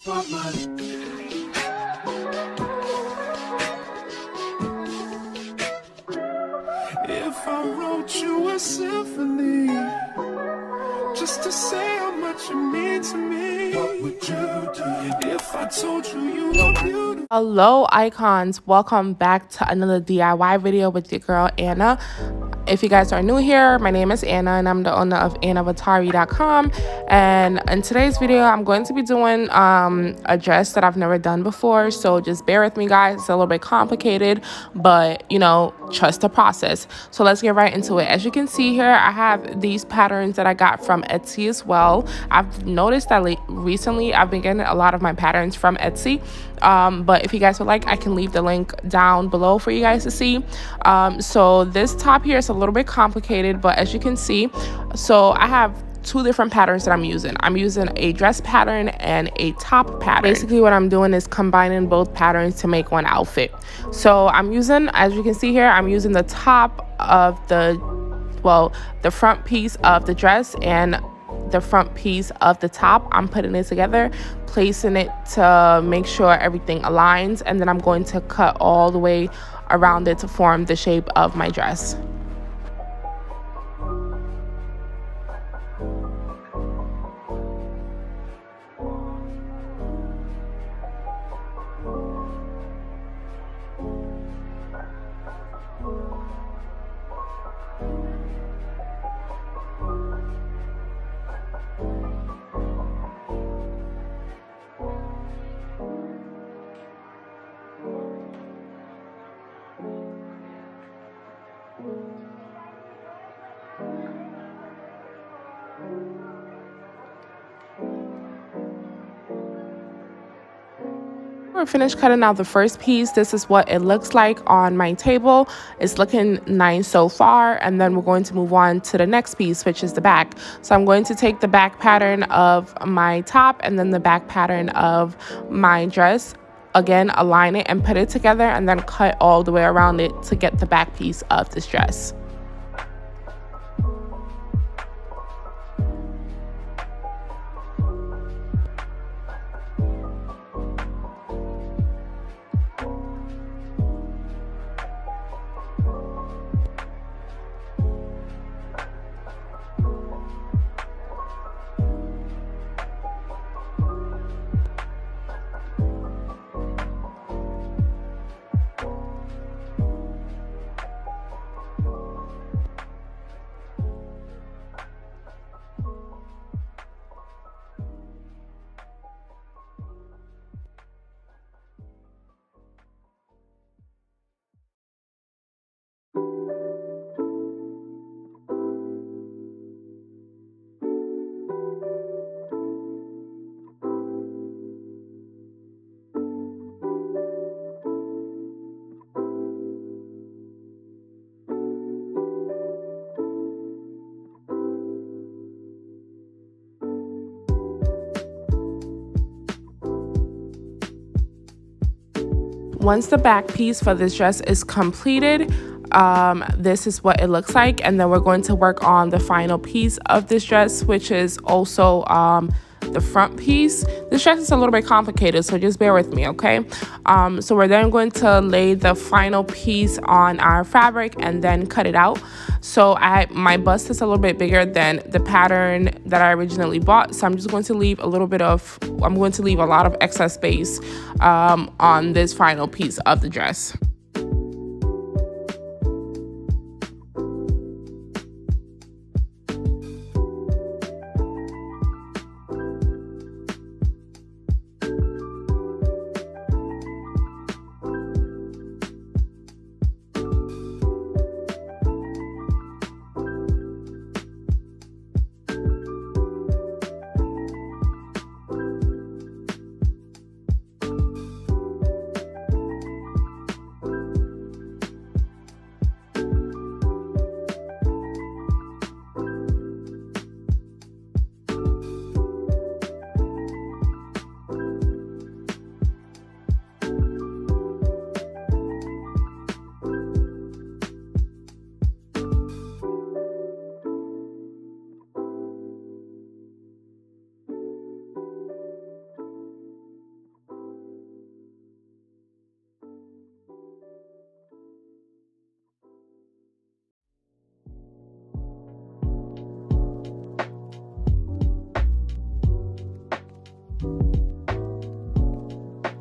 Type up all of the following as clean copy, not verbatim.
If I wrote you a symphony just to say how much you mean to me, what would you do if I told you you were beautiful? Hello icons, welcome back to another DIY video with your girl Anna. If you guys are new here, my name is Anna and I'm the owner of AnnaVatari.com, and in today's video I'm going to be doing a dress that I've never done before, so just bear with me guys. It's a little bit complicated, but you know, trust the process. So let's get right into it. As you can see here, I have these patterns that I got from Etsy as well. I've noticed that recently I've been getting a lot of my patterns from Etsy, but if you guys would like, I can leave the link down below for you guys to see. So this top here is a little bit complicated, but as you can see, so I have two different patterns that I'm using. I'm using a dress pattern and a top pattern. Basically what I'm doing is combining both patterns to make one outfit. So I'm using, as you can see here, I'm using the top of the front piece of the dress and the front piece of the top. I'm putting it together, placing it to make sure everything aligns, and then I'm going to cut all the way around it to form the shape of my dress. We're finished cutting out the first piece. This is what it looks like on my table. It's looking nice so far, and then we're going to move on to the next piece, which is the back. So I'm going to take the back pattern of my top and then the back pattern of my dress, again align it and put it together, and then cut all the way around it to get the back piece of this dress. Once the back piece for this dress is completed, this is what it looks like, and then we're going to work on the final piece of this dress, which is also the front piece. This dress is a little bit complicated, so just bear with me, okay? So we're then going to lay the final piece on our fabric and then cut it out. So my bust is a little bit bigger than the pattern that I originally bought, so I'm just going to leave a lot of excess space on this final piece of the dress.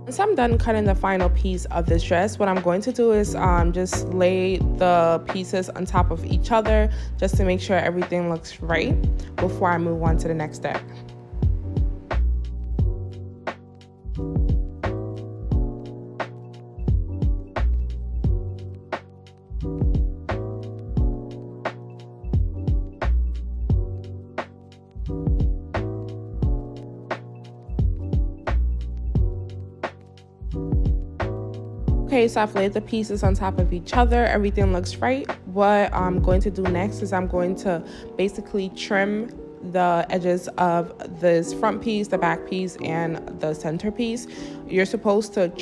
Once I'm done cutting the final piece of this dress, what I'm going to do is just lay the pieces on top of each other just to make sure everything looks right before I move on to the next step. Okay, so I've laid the pieces on top of each other. Everything looks right. What I'm going to do next is I'm going to basically trim the edges of this front piece, the back piece, and the center piece. You're supposed to,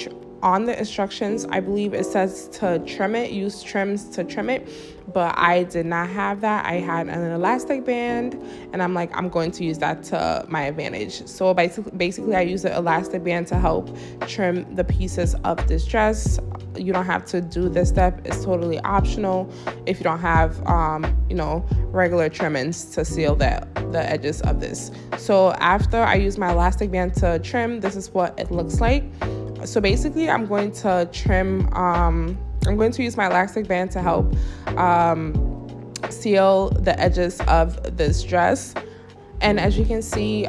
on the instructions, I believe it says to trim it, use trims to trim it, but I did not have that. I had an elastic band, and I'm like, I'm going to use that to my advantage. So basically I use the elastic band to help trim the pieces of this dress. You don't have to do this step. It's totally optional if you don't have you know, regular trimmings to seal the edges of this. So after I use my elastic band to trim, this is what it looks like. So basically I'm going to trim, I'm going to use my elastic band to help seal the edges of this dress. And as you can see,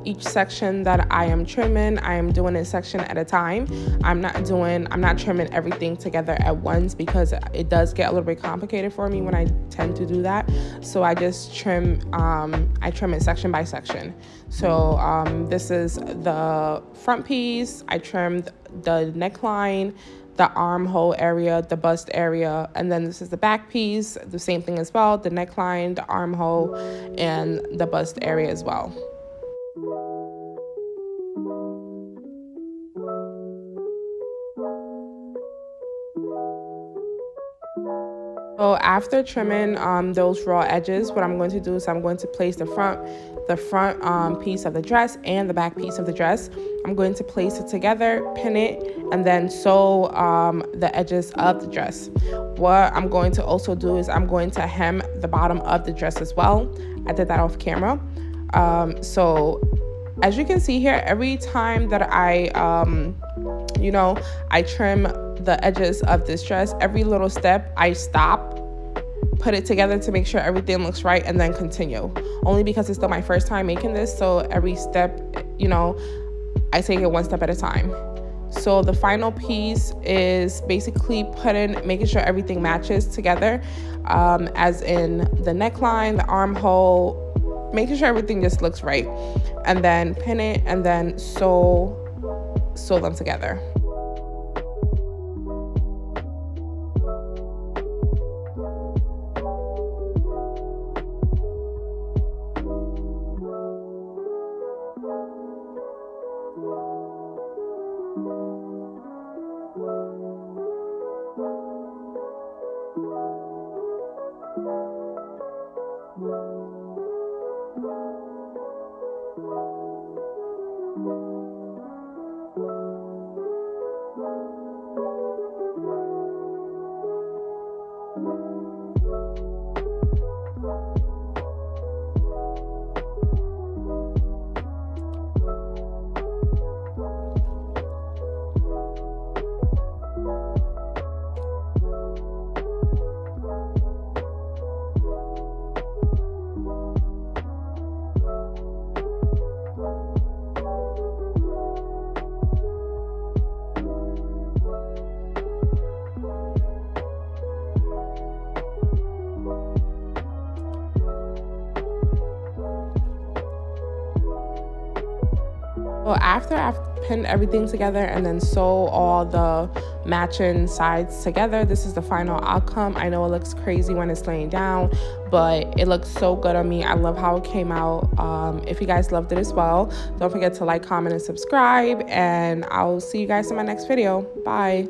each section that I am trimming, I am doing a section at a time. I'm not trimming everything together at once because it does get a little bit complicated for me when I tend to do that. So I just trim, I trim it section by section. So this is the front piece. I trimmed the neckline, the armhole area, the bust area, and then this is the back piece, the same thing as well, the neckline, the armhole, and the bust area as well. So after trimming those raw edges, what I'm going to do is I'm going to place the front piece of the dress and the back piece of the dress. I'm going to place it together, pin it, and then sew the edges of the dress. What I'm going to also do is I'm going to hem the bottom of the dress as well. I did that off camera. So as you can see here, every time that I trim the edges of this dress, every little step I stop, put it together to make sure everything looks right, and then continue. Only because it's still my first time making this, so every step, I take it one step at a time. So the final piece is basically making sure everything matches together, as in the neckline, the armhole, making sure everything just looks right, and then pin it and then sew them together. So after I've pinned everything together and then sew all the matching sides together, this is the final outcome. I know it looks crazy when it's laying down, but it looks so good on me. I love how it came out. If you guys loved it as well, don't forget to like, comment, and subscribe, and I'll see you guys in my next video. Bye.